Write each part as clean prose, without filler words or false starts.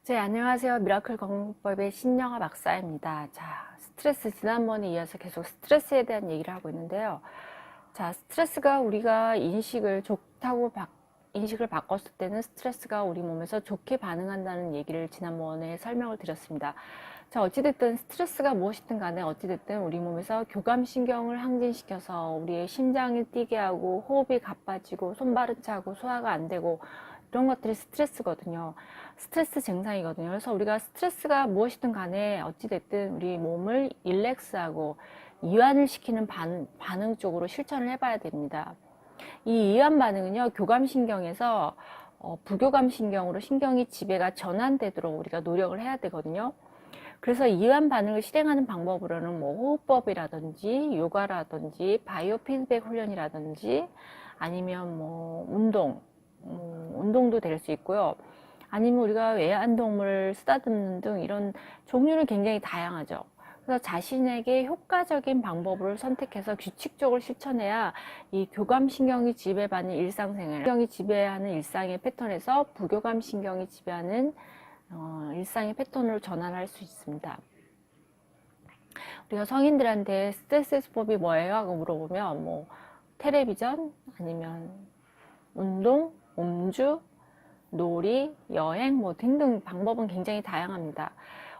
네, 안녕하세요. 미라클 건강법의 신영아 박사입니다. 자, 스트레스, 지난번에 이어서 계속 스트레스에 대한 얘기를 하고 있는데요. 자, 스트레스가 우리가 인식을 바꿨을 때는 스트레스가 우리 몸에서 좋게 반응한다는 얘기를 지난번에 설명을 드렸습니다. 자, 어찌됐든 스트레스가 무엇이든 간에 어찌됐든 우리 몸에서 교감신경을 항진시켜서 우리의 심장이 뛰게 하고 호흡이 가빠지고 손발은 차고 소화가 안 되고 이런 것들이 스트레스거든요. 스트레스 증상이거든요. 그래서 우리가 스트레스가 무엇이든 간에 어찌됐든 우리 몸을 릴렉스하고 이완을 시키는 반응 쪽으로 실천을 해봐야 됩니다. 이 이완 반응은요, 교감신경에서 부교감신경으로 신경이 지배가 전환되도록 우리가 노력을 해야 되거든요. 그래서 이완 반응을 실행하는 방법으로는 뭐 호흡법이라든지 요가라든지 바이오 피드백 훈련이라든지 아니면 뭐 운동도 될 수 있고요. 아니면 우리가 애완동물을 쓰다듬는 등 이런 종류는 굉장히 다양하죠. 그래서 자신에게 효과적인 방법을 선택해서 규칙적으로 실천해야 이 교감신경이 지배받는 일상생활, 신경이 지배하는 일상의 패턴에서 부교감신경이 지배하는 일상의 패턴으로 전환할 수 있습니다. 우리가 성인들한테 스트레스 해소법이 뭐예요? 하고 물어보면 뭐 텔레비전 아니면 운동, 음주, 놀이, 여행 뭐 등등 방법은 굉장히 다양합니다.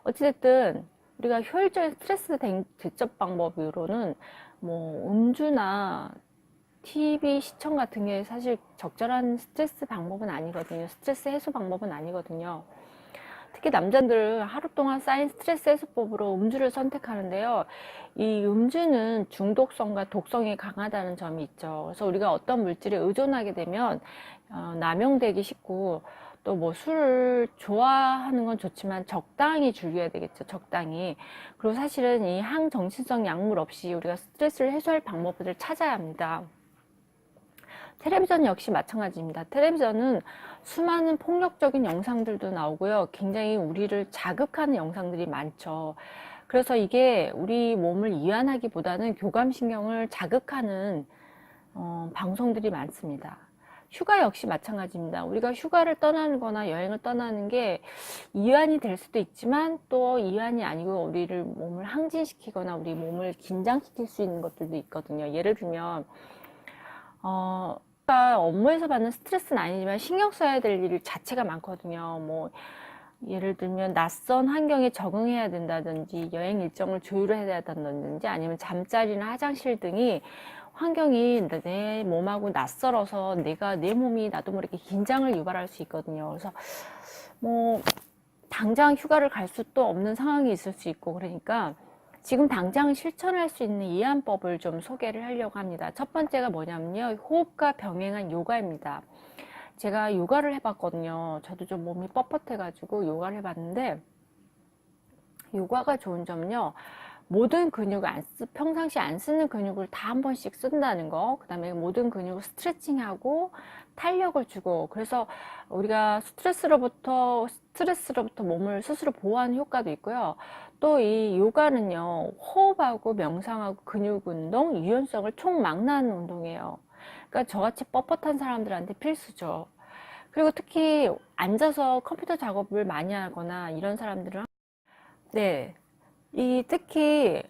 어찌됐든 우리가 효율적인 스트레스 대처 방법으로는 뭐 음주나 TV 시청 같은 게 사실 적절한 스트레스 방법은 아니거든요. 스트레스 해소 방법은 아니거든요. 특히 남자들은 하루 동안 쌓인 스트레스 해소법으로 음주를 선택하는데요. 이 음주는 중독성과 독성이 강하다는 점이 있죠. 그래서 우리가 어떤 물질에 의존하게 되면 남용되기 쉽고 또 뭐 술을 좋아하는 건 좋지만 적당히 즐겨야 되겠죠. 적당히. 그리고 사실은 이 항정신성 약물 없이 우리가 스트레스를 해소할 방법들을 찾아야 합니다. 텔레비전 역시 마찬가지입니다. 텔레비전은 수많은 폭력적인 영상들도 나오고요. 굉장히 우리를 자극하는 영상들이 많죠. 그래서 이게 우리 몸을 이완하기보다는 교감신경을 자극하는 방송들이 많습니다. 휴가 역시 마찬가지입니다. 우리가 휴가를 떠나는 거나 여행을 떠나는 게 이완이 될 수도 있지만 또 이완이 아니고 우리를 몸을 항진시키거나 우리 몸을 긴장시킬 수 있는 것들도 있거든요. 예를 들면 업무에서 받는 스트레스는 아니지만 신경 써야 될 일 자체가 많거든요. 뭐 예를 들면 낯선 환경에 적응해야 된다든지 여행 일정을 조율해야 된다든지 아니면 잠자리나 화장실 등이 환경이 내 몸하고 낯설어서 내 몸이 나도 모르게 긴장을 유발할 수 있거든요. 그래서 뭐 당장 휴가를 갈 수도 없는 상황이 있을 수 있고 그러니까 지금 당장 실천할 수 있는 이완법을 좀 소개를 하려고 합니다. 첫 번째가 뭐냐면요. 호흡과 병행한 요가입니다. 제가 요가를 해봤거든요. 저도 좀 몸이 뻣뻣해가지고 요가를 해봤는데 요가가 좋은 점은요. 모든 근육을 평상시 안 쓰는 근육을 다 한 번씩 쓴다는 거. 그 다음에 모든 근육을 스트레칭하고 탄력을 주고 그래서 우리가 스트레스로부터 몸을 스스로 보호하는 효과도 있고요. 또 이 요가는요. 호흡하고 명상하고 근육 운동, 유연성을 총망라하는 운동이에요. 그러니까 저같이 뻣뻣한 사람들한테 필수죠. 그리고 특히 앉아서 컴퓨터 작업을 많이 하거나 이런 사람들은 네, 특히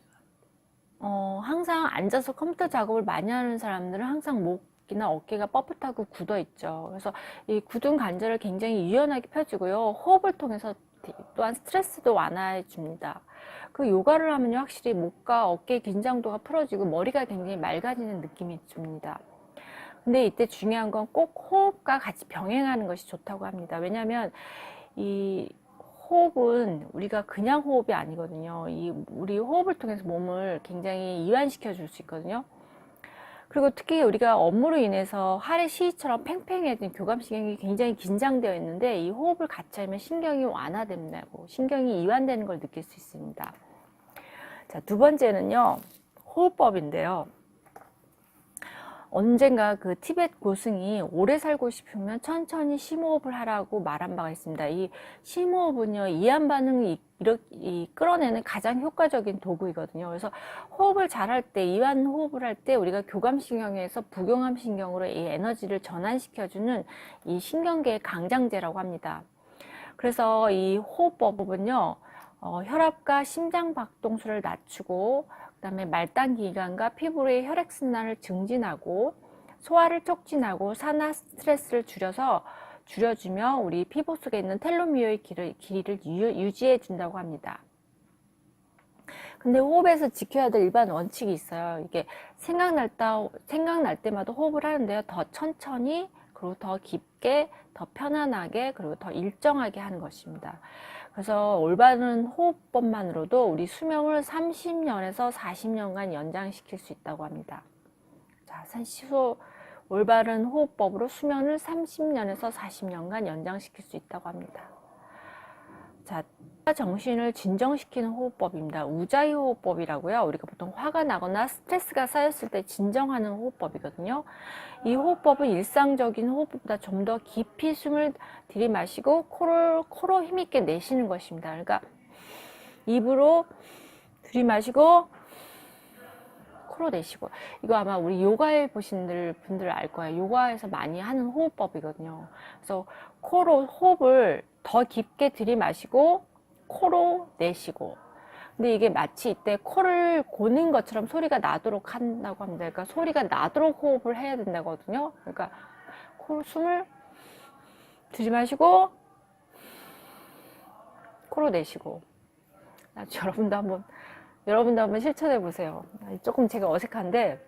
항상 앉아서 컴퓨터 작업을 많이 하는 사람들은 항상 목이나 어깨가 뻣뻣하고 굳어 있죠. 그래서 이 굳은 관절을 굉장히 유연하게 펴주고요. 호흡을 통해서 또한 스트레스도 완화해 줍니다. 그 요가를 하면요, 확실히 목과 어깨 긴장도가 풀어지고 머리가 굉장히 맑아지는 느낌이 듭니다. 근데 이때 중요한 건 꼭 호흡과 같이 병행하는 것이 좋다고 합니다. 왜냐하면 이 호흡은 우리가 그냥 호흡이 아니거든요. 우리 호흡을 통해서 몸을 굉장히 이완시켜 줄 수 있거든요. 그리고 특히 우리가 업무로 인해서 하래 시위처럼 팽팽해진 교감신경이 굉장히 긴장되어 있는데 이 호흡을 같이 하면 신경이 완화된다고 신경이 이완되는 걸 느낄 수 있습니다. 자, 두 번째는요. 호흡법인데요. 언젠가 그 티벳 고승이 오래 살고 싶으면 천천히 심호흡을 하라고 말한 바가 있습니다. 이 심호흡은요, 이완 반응을 끌어내는 가장 효과적인 도구이거든요. 그래서 호흡을 잘할 때, 이완 호흡을 할 때 우리가 교감신경에서 부교감신경으로 이 에너지를 전환시켜주는 이 신경계의 강장제라고 합니다. 그래서 이 호흡법은요, 혈압과 심장 박동수를 낮추고, 그 다음에 말단 기관과 피부의 혈액순환을 증진하고, 소화를 촉진하고, 산화 스트레스를 줄여주며 우리 피부 속에 있는 텔로미어의 길이를 유지해 준다고 합니다. 근데 호흡에서 지켜야 될 일반 원칙이 있어요. 이게 생각날 때마다 호흡을 하는데요. 더 천천히, 그리고 더 깊게, 더 편안하게, 그리고 더 일정하게 하는 것입니다. 그래서 올바른 호흡법만으로도 우리 수명을 30년에서 40년간 연장시킬 수 있다고 합니다. 자, 올바른 호흡법으로 수명을 30년에서 40년간 연장시킬 수 있다고 합니다. 자, 정신을 진정시키는 호흡법입니다. 우자이 호흡법이라고요. 우리가 보통 화가 나거나 스트레스가 쌓였을 때 진정하는 호흡법이거든요. 이 호흡법은 일상적인 호흡보다 좀 더 깊이 숨을 들이마시고 코로 힘있게 내쉬는 것입니다. 그러니까 입으로 들이마시고 코로 내쉬고, 이거 아마 우리 요가에 보신 분들 알 거예요. 요가에서 많이 하는 호흡법이거든요. 그래서 코로 호흡을 더 깊게 들이마시고 코로 내쉬고, 근데 이게 마치 이때 코를 고는 것처럼 소리가 나도록 한다고 합니다. 그러니까 소리가 나도록 호흡을 해야 된다거든요. 그러니까 코로 숨을 들이마시고 코로 내쉬고. 여러분도 한번 실천해 보세요. 조금 제가 어색한데,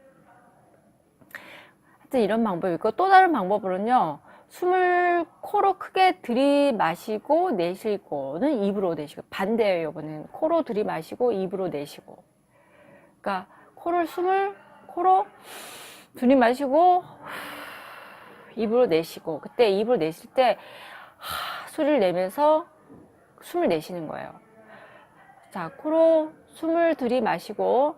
하여튼 이런 방법이 있고, 또 다른 방법으로는요, 숨을 코로 크게 들이마시고 내쉬고는 입으로 내쉬고, 반대예요. 이번엔 코로 들이마시고 입으로 내쉬고. 그러니까 숨을 코로 들이마시고 입으로 내쉬고, 그때 입으로 내쉴 때 소리를 내면서 숨을 내쉬는 거예요. 자, 코로 숨을 들이마시고,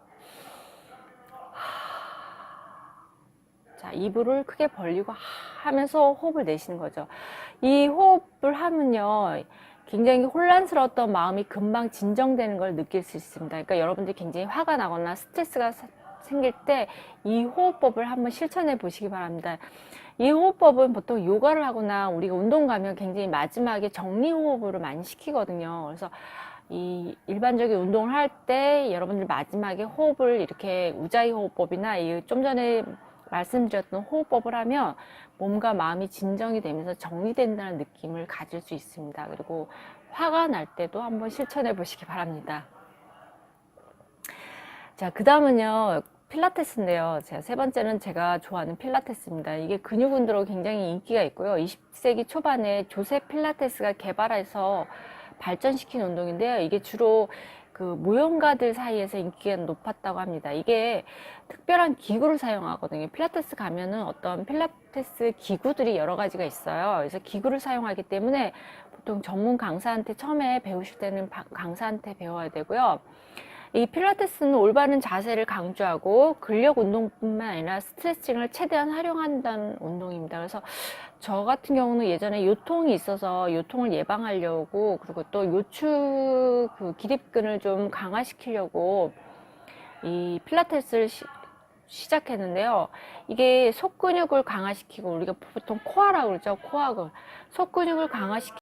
자, 입을 크게 벌리고 하면서 호흡을 내쉬는 거죠. 이 호흡을 하면요, 굉장히 혼란스러웠던 마음이 금방 진정되는 걸 느낄 수 있습니다. 그러니까 여러분들이 굉장히 화가 나거나 스트레스가 생길 때 이 호흡법을 한번 실천해 보시기 바랍니다. 이 호흡법은 보통 요가를 하거나 우리가 운동 가면 굉장히 마지막에 정리 호흡으로 많이 시키거든요. 그래서 이 일반적인 운동을 할 때 여러분들 마지막에 호흡을 이렇게 우자이 호흡법이나 좀 전에 말씀드렸던 호흡법을 하면 몸과 마음이 진정이 되면서 정리된다는 느낌을 가질 수 있습니다. 그리고 화가 날 때도 한번 실천해 보시기 바랍니다. 자, 그 다음은요, 필라테스인데요. 세 번째는 제가 좋아하는 필라테스입니다. 이게 근육 운동으로 굉장히 인기가 있고요. 20세기 초반에 조셉 필라테스가 개발해서 발전시킨 운동인데요. 이게 주로 그 무용가들 사이에서 인기가 높았다고 합니다. 이게 특별한 기구를 사용하거든요. 필라테스 가면은 어떤 필라테스 기구들이 여러 가지가 있어요. 그래서 기구를 사용하기 때문에 보통 전문 강사한테 처음에 배우실 때는 강사한테 배워야 되고요. 이 필라테스는 올바른 자세를 강조하고 근력 운동뿐만 아니라 스트레칭을 최대한 활용한다는 운동입니다. 그래서 저 같은 경우는 예전에 요통이 있어서 요통을 예방하려고, 그리고 또 요추 기립근을 좀 강화시키려고 이 필라테스를 시작했는데요. 이게 속근육을 강화시키고, 우리가 보통 코어라고 그러죠. 코어근. 속근육을 강화시키고